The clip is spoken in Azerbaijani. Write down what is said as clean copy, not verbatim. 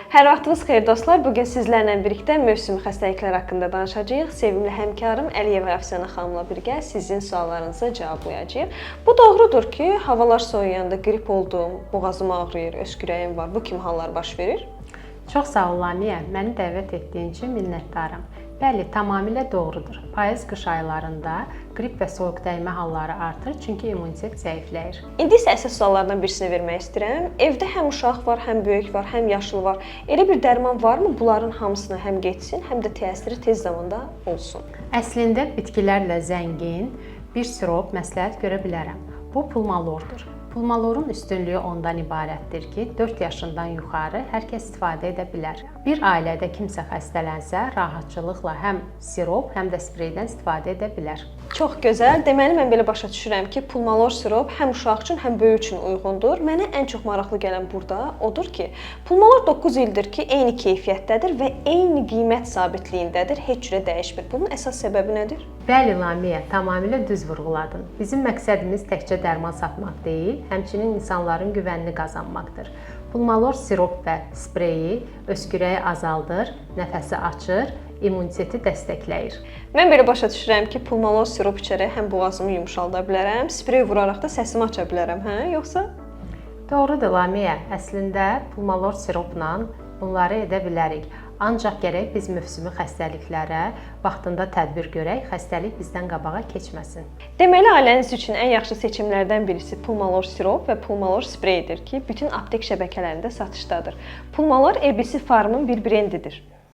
Hər vaxtınız xeyir dostlar. Bugün sizlərlə birlikdə mövsümi xəstəliklər haqqında danışacağıq. Sevimli həmkarım Əliyeva Əfsanə xanımla birgə sizin suallarınızı cavablayacağıq. Bu doğrudur ki, havalar soyuyanda qrip oldum, boğazım ağrıyır, öskürəyim var. Bu kimi hallar baş verir? Çox sağ ol Lamiyə, məni dəvət etdiyin üçün minnətdaram. Bəli, tamamilə doğrudur. Payız-qış aylarında qrip və soyuq dəymə halları artır, çünki immunitet zəifləyir. İndi isə əsas suallardan birisini vermək istəyirəm. Evdə həm uşaq var, həm böyük var, həm yaşlı var. Elə bir dərman varmı bunların hamısına həm getsin, həm də təsiri tez zamanda olsun? Əslində bitkilərlə zəngin bir sirop məsləhət görə bilərəm. Bu pulmalordur. Pulmalorun üstünlüyü ondan ibarətdir ki, 4 yaşından yuxarı hər kəs istifadə edə bilər. Bir ailədə kimsə xəstələnsə, rahatçılıqla həm sirop, həm də spreydən istifadə edə bilər. Çox gözəl. Deməli, mən belə başa düşürəm ki, pulmalor sirop həm uşaq üçün, həm böyük üçün uyğundur. Mənə ən çox maraqlı gələn burada odur ki, pulmalor 9 ildir ki, eyni keyfiyyətdədir və eyni qiymət sabitliyindədir, heç cürə dəyişmir. Bunun əsas səbəbi nədir? Bəli, Lamiyə, tamamilə düz vurğuladın. Bizim məqsədimiz təkcə dərman satmaq deyil, həmçinin insanların güvənini qazanmaqdır. Pulmalor sirop və spreyi öskürəyi azaldır, nəfəsi açır, immuniteti dəstəkləyir. Mən belə başa düşürəm ki, pulmalor sirop içərək həm boğazımı yumşalda bilərəm, sprey vuraraq da səsimi aça bilərəm, hə? Yoxsa? Doğrudur, Lamiyə. Əslində pulmalor siropla bunları edə bilərik. Ancaq gərək biz mövsümi xəstəliklərə vaxtında tədbir görək, xəstəlik bizdən qabağa keçməsin. Deməli, ailəniz üçün ən yaxşı seçimlərdən birisi pulmalor sirop və pulmalor spreydir ki, bütün aptek şəbəkələrində satışdadır. Pulmalor ABC Farmın bir brendidir.